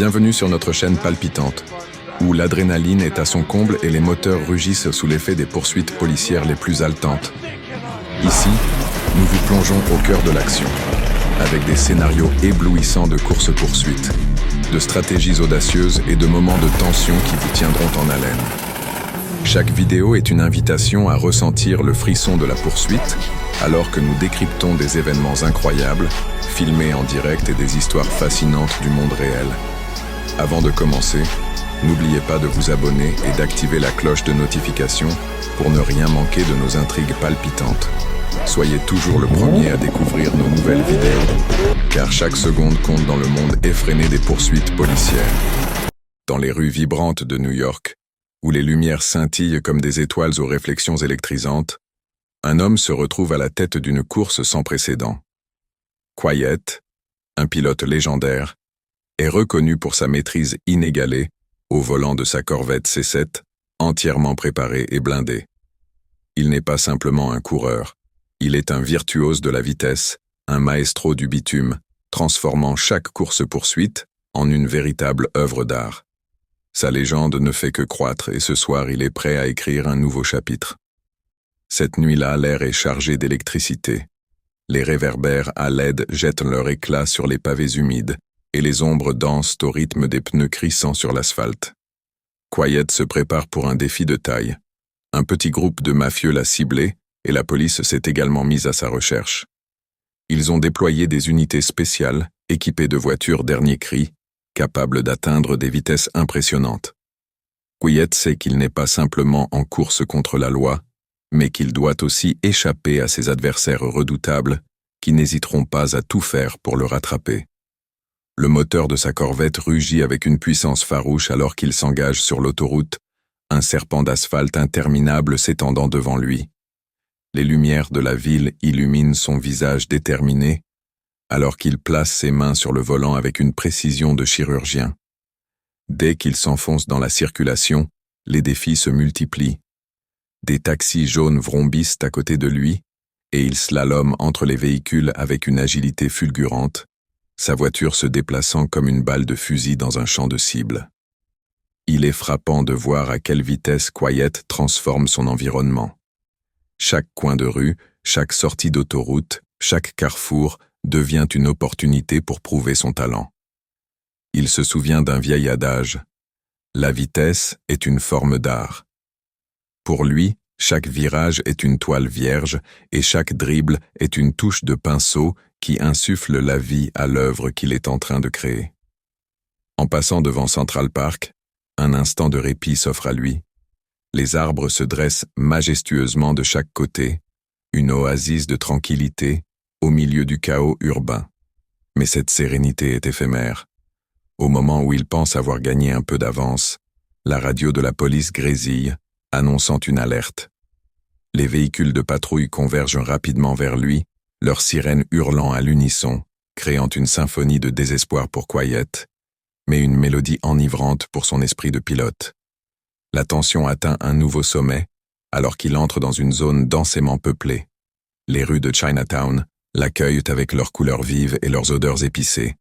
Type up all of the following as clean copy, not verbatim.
Bienvenue sur notre chaîne palpitante, où l'adrénaline est à son comble et les moteurs rugissent sous l'effet des poursuites policières les plus haletantes. Ici, nous vous plongeons au cœur de l'action, avec des scénarios éblouissants de course-poursuite, de stratégies audacieuses et de moments de tension qui vous tiendront en haleine. Chaque vidéo est une invitation à ressentir le frisson de la poursuite, alors que nous décryptons des événements incroyables, filmés en direct et des histoires fascinantes du monde réel. Avant de commencer, n'oubliez pas de vous abonner et d'activer la cloche de notification pour ne rien manquer de nos intrigues palpitantes. Soyez toujours le premier à découvrir nos nouvelles vidéos, car chaque seconde compte dans le monde effréné des poursuites policières. Dans les rues vibrantes de New York, où les lumières scintillent comme des étoiles aux réflexions électrisantes, un homme se retrouve à la tête d'une course sans précédent. Quiet, un pilote légendaire, est reconnu pour sa maîtrise inégalée au volant de sa Corvette C7, entièrement préparée et blindée. Il n'est pas simplement un coureur, il est un virtuose de la vitesse, un maestro du bitume, transformant chaque course-poursuite en une véritable œuvre d'art. Sa légende ne fait que croître et ce soir il est prêt à écrire un nouveau chapitre. Cette nuit-là, l'air est chargé d'électricité. Les réverbères à LED jettent leur éclat sur les pavés humides et les ombres dansent au rythme des pneus crissants sur l'asphalte. Quiet se prépare pour un défi de taille. Un petit groupe de mafieux l'a ciblé et la police s'est également mise à sa recherche. Ils ont déployé des unités spéciales équipées de voitures dernier cri, capables d'atteindre des vitesses impressionnantes. Quiet sait qu'il n'est pas simplement en course contre la loi, mais qu'il doit aussi échapper à ses adversaires redoutables qui n'hésiteront pas à tout faire pour le rattraper. Le moteur de sa Corvette rugit avec une puissance farouche alors qu'il s'engage sur l'autoroute, un serpent d'asphalte interminable s'étendant devant lui. Les lumières de la ville illuminent son visage déterminé, alors qu'il place ses mains sur le volant avec une précision de chirurgien. Dès qu'il s'enfonce dans la circulation, les défis se multiplient. Des taxis jaunes vrombissent à côté de lui, et il slalome entre les véhicules avec une agilité fulgurante, sa voiture se déplaçant comme une balle de fusil dans un champ de cible. Il est frappant de voir à quelle vitesse Quiet transforme son environnement. Chaque coin de rue, chaque sortie d'autoroute, chaque carrefour devient une opportunité pour prouver son talent. Il se souvient d'un vieil adage « La vitesse est une forme d'art ». Pour lui, chaque virage est une toile vierge et chaque dribble est une touche de pinceau qui insuffle la vie à l'œuvre qu'il est en train de créer. En passant devant Central Park, un instant de répit s'offre à lui. Les arbres se dressent majestueusement de chaque côté, une oasis de tranquillité au milieu du chaos urbain. Mais cette sérénité est éphémère. Au moment où il pense avoir gagné un peu d'avance, la radio de la police grésille, annonçant une alerte. Les véhicules de patrouille convergent rapidement vers lui, leurs sirènes hurlant à l'unisson, créant une symphonie de désespoir pour Quiet, mais une mélodie enivrante pour son esprit de pilote. La tension atteint un nouveau sommet, alors qu'il entre dans une zone densément peuplée. Les rues de Chinatown l'accueillent avec leurs couleurs vives et leurs odeurs épicées.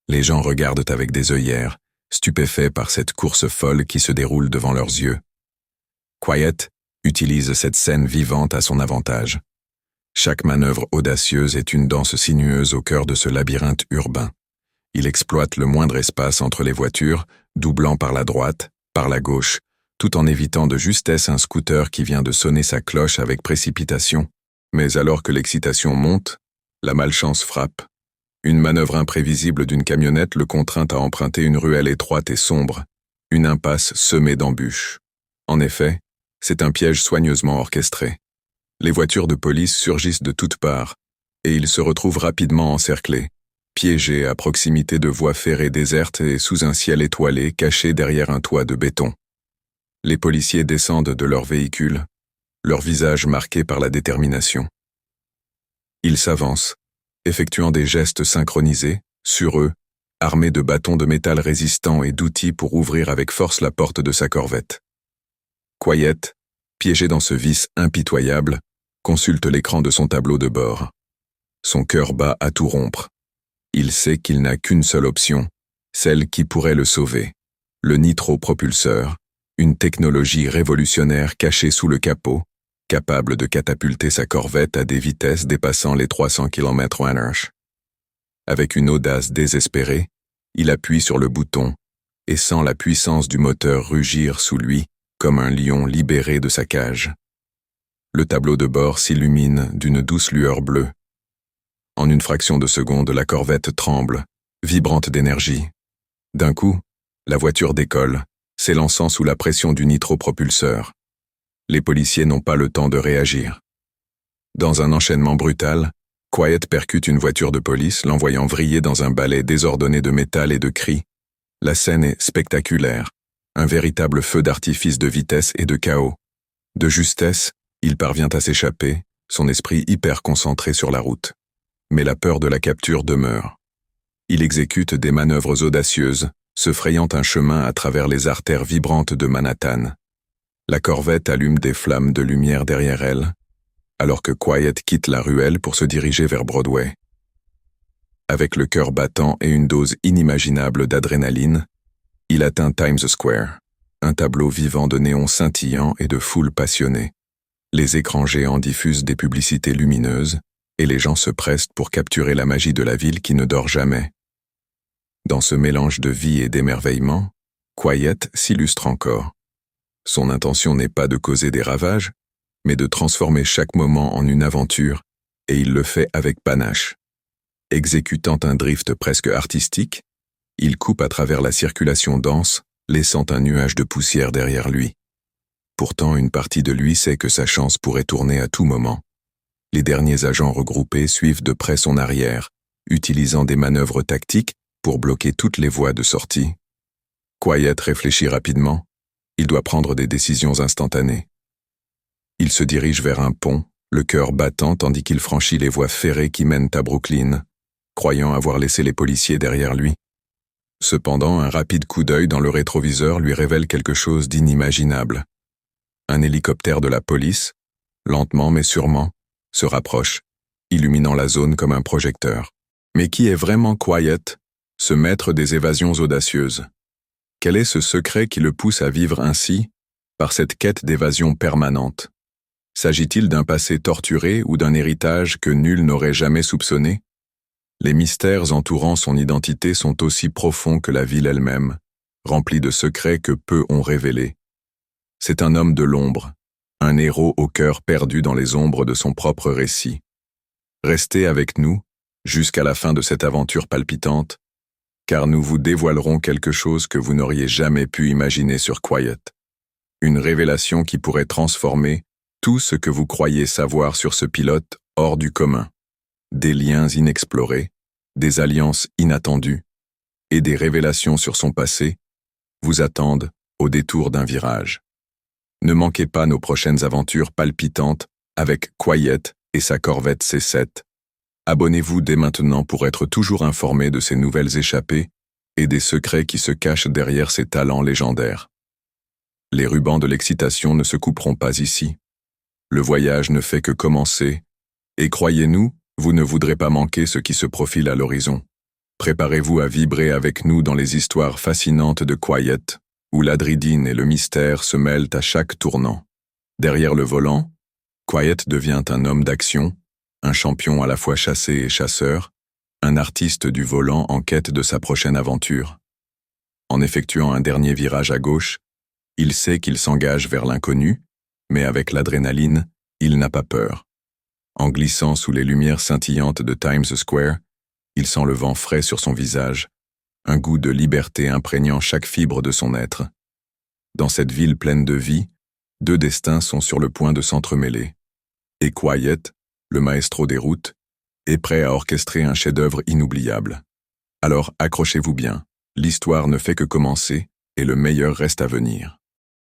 Les gens regardent avec des œillères, stupéfaits par cette course folle qui se déroule devant leurs yeux. Quiet utilise cette scène vivante à son avantage. Chaque manœuvre audacieuse est une danse sinueuse au cœur de ce labyrinthe urbain. Il exploite le moindre espace entre les voitures, doublant par la droite, par la gauche, tout en évitant de justesse un scooter qui vient de sonner sa cloche avec précipitation. Mais alors que l'excitation monte, la malchance frappe. Une manœuvre imprévisible d'une camionnette le contraint à emprunter une ruelle étroite et sombre, une impasse semée d'embûches. En effet, c'est un piège soigneusement orchestré. Les voitures de police surgissent de toutes parts, et il se retrouve rapidement encerclé, piégé à proximité de voies ferrées désertes et sous un ciel étoilé caché derrière un toit de béton. Les policiers descendent de leur véhicule, leur visage marqué par la détermination. Ils s'avancent, effectuant des gestes synchronisés, sur eux, armés de bâtons de métal résistants et d'outils pour ouvrir avec force la porte de sa Corvette. Quiet, piégé dans ce vice impitoyable, consulte l'écran de son tableau de bord. Son cœur bat à tout rompre. Il sait qu'il n'a qu'une seule option, celle qui pourrait le sauver. Le nitropropulseur, une technologie révolutionnaire cachée sous le capot, capable de catapulter sa corvette à des vitesses dépassant les 300 km/h. Avec une audace désespérée, il appuie sur le bouton et sent la puissance du moteur rugir sous lui comme un lion libéré de sa cage. Le tableau de bord s'illumine d'une douce lueur bleue. En une fraction de seconde, la corvette tremble, vibrante d'énergie. D'un coup, la voiture décolle, s'élançant sous la pression du nitropropulseur. Les policiers n'ont pas le temps de réagir. Dans un enchaînement brutal, Quiet percute une voiture de police, l'envoyant vriller dans un balai désordonné de métal et de cris. La scène est spectaculaire, un véritable feu d'artifice de vitesse et de chaos. De justesse, il parvient à s'échapper, son esprit hyper concentré sur la route. Mais la peur de la capture demeure. Il exécute des manœuvres audacieuses, se frayant un chemin à travers les artères vibrantes de Manhattan. La corvette allume des flammes de lumière derrière elle, alors que Quiet quitte la ruelle pour se diriger vers Broadway. Avec le cœur battant et une dose inimaginable d'adrénaline, il atteint Times Square, un tableau vivant de néons scintillants et de foules passionnées. Les écrans géants diffusent des publicités lumineuses, et les gens se pressent pour capturer la magie de la ville qui ne dort jamais. Dans ce mélange de vie et d'émerveillement, Quiet s'illustre encore. Son intention n'est pas de causer des ravages, mais de transformer chaque moment en une aventure, et il le fait avec panache. Exécutant un drift presque artistique, il coupe à travers la circulation dense, laissant un nuage de poussière derrière lui. Pourtant, une partie de lui sait que sa chance pourrait tourner à tout moment. Les derniers agents regroupés suivent de près son arrière, utilisant des manœuvres tactiques pour bloquer toutes les voies de sortie. Quiet réfléchit rapidement. Il doit prendre des décisions instantanées. Il se dirige vers un pont, le cœur battant tandis qu'il franchit les voies ferrées qui mènent à Brooklyn, croyant avoir laissé les policiers derrière lui. Cependant, un rapide coup d'œil dans le rétroviseur lui révèle quelque chose d'inimaginable. Un hélicoptère de la police, lentement mais sûrement, se rapproche, illuminant la zone comme un projecteur. Mais qui est vraiment Quiet, ce maître des évasions audacieuses? Quel est ce secret qui le pousse à vivre ainsi, par cette quête d'évasion permanente? S'agit-il d'un passé torturé ou d'un héritage que nul n'aurait jamais soupçonné? Les mystères entourant son identité sont aussi profonds que la ville elle-même, remplis de secrets que peu ont révélés. C'est un homme de l'ombre, un héros au cœur perdu dans les ombres de son propre récit. Restez avec nous, jusqu'à la fin de cette aventure palpitante, car nous vous dévoilerons quelque chose que vous n'auriez jamais pu imaginer sur Quiet. Une révélation qui pourrait transformer tout ce que vous croyez savoir sur ce pilote hors du commun. Des liens inexplorés, des alliances inattendues et des révélations sur son passé vous attendent au détour d'un virage. Ne manquez pas nos prochaines aventures palpitantes avec Quiet et sa Corvette C7. Abonnez-vous dès maintenant pour être toujours informé de ces nouvelles échappées et des secrets qui se cachent derrière ces talents légendaires. Les rubans de l'excitation ne se couperont pas ici. Le voyage ne fait que commencer, et croyez-nous, vous ne voudrez pas manquer ce qui se profile à l'horizon. Préparez-vous à vibrer avec nous dans les histoires fascinantes de Quiet, où l'adrénaline et le mystère se mêlent à chaque tournant. Derrière le volant, Quiet devient un homme d'action, un champion à la fois chassé et chasseur, un artiste du volant en quête de sa prochaine aventure. En effectuant un dernier virage à gauche, il sait qu'il s'engage vers l'inconnu, mais avec l'adrénaline, il n'a pas peur. En glissant sous les lumières scintillantes de Times Square, il sent le vent frais sur son visage, un goût de liberté imprégnant chaque fibre de son être. Dans cette ville pleine de vie, deux destins sont sur le point de s'entremêler. Et Quiet, le maestro des routes, est prêt à orchestrer un chef-d'œuvre inoubliable. Alors accrochez-vous bien, l'histoire ne fait que commencer et le meilleur reste à venir.